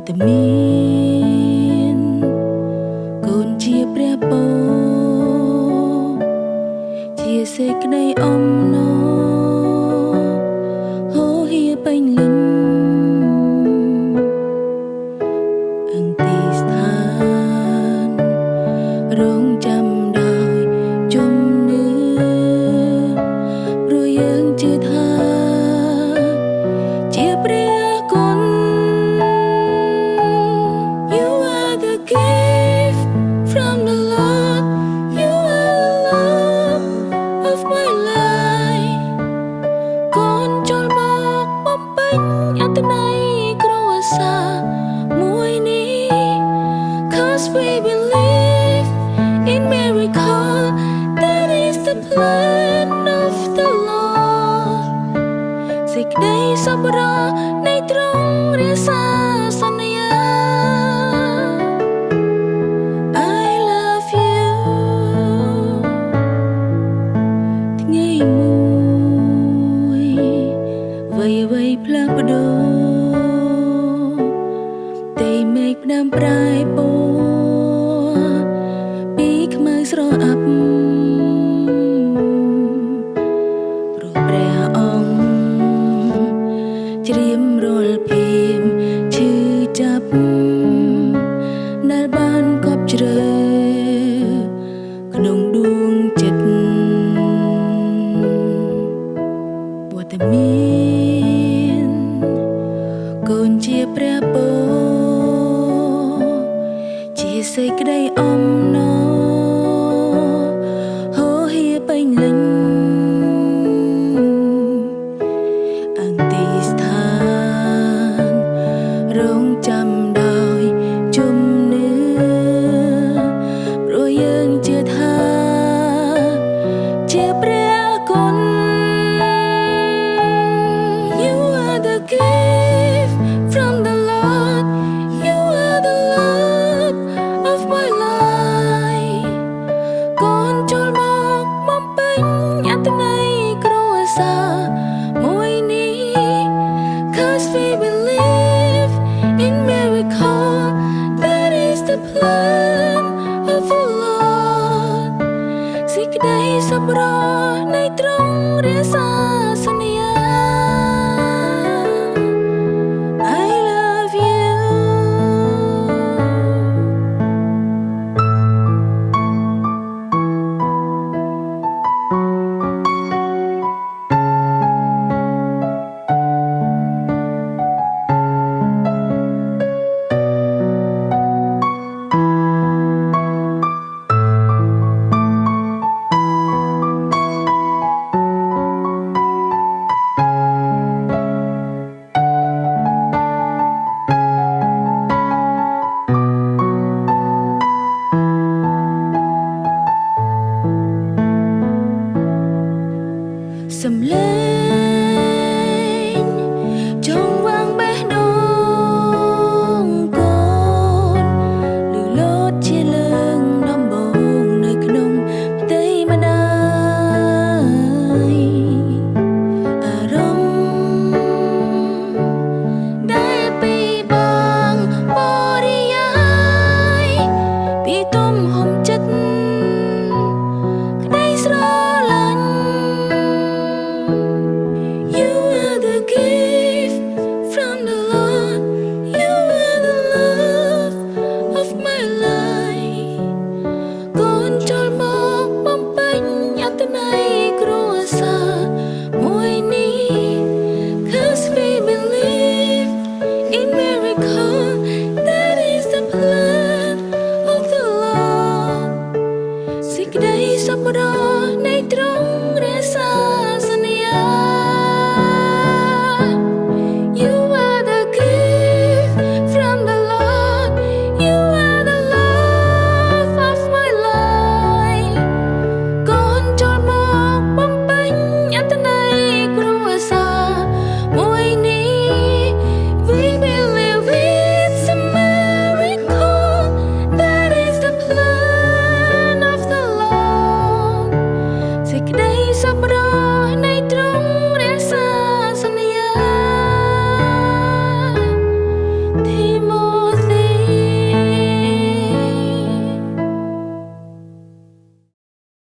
តែមានកូនជាព្រះពរជាសេចក្តីអំណរហូរហៀពេញលឹមអង្គទីស្ថានរងចាំដោយជំនឿព្រោះយើងជឿថាជាព្រះគុណ You are the gift from the Lord. You are the love of my life. កូនចូលមកបំពេញអត្ថន័យគ្រួសារមួយនេះ 'Cause we believe in miracle. That is the plan of the Lord. សេចក្តីសប្បុរសនៃទ្រង់រាសាសន្យា I love you ថ្ងៃមួយអ្វីផ្លាស់ប្ដូរតែមេឃផ្ដាំប្រែពណ៌ពីខ្មៅស្រអាប់ព្រោះព្រះអង្គជ្រាមរាល់ភាពឈឺចាប់ដែលបានកប់ជ្រៅក្នុងដួងចិត្តបទមានកូនជាព្រះពរជាសេចក្តីអំណរហូរហៀពេញលេញអង្គទីស្ថានរងចាំដោយជំនឿព្រោះយើងជឿថាជាព្រះគុណ You are the gift from the Lord. You are the love of my life. កូនចូលមកបំពេញអត្ថន័យគ្រួសារមួយនេះ 'Cause we believe in miracle. That is the plan of the Lord. សេចក្តីសប្បុរសនៃទ្រង់រាសាសន្យា I love you សំឡេង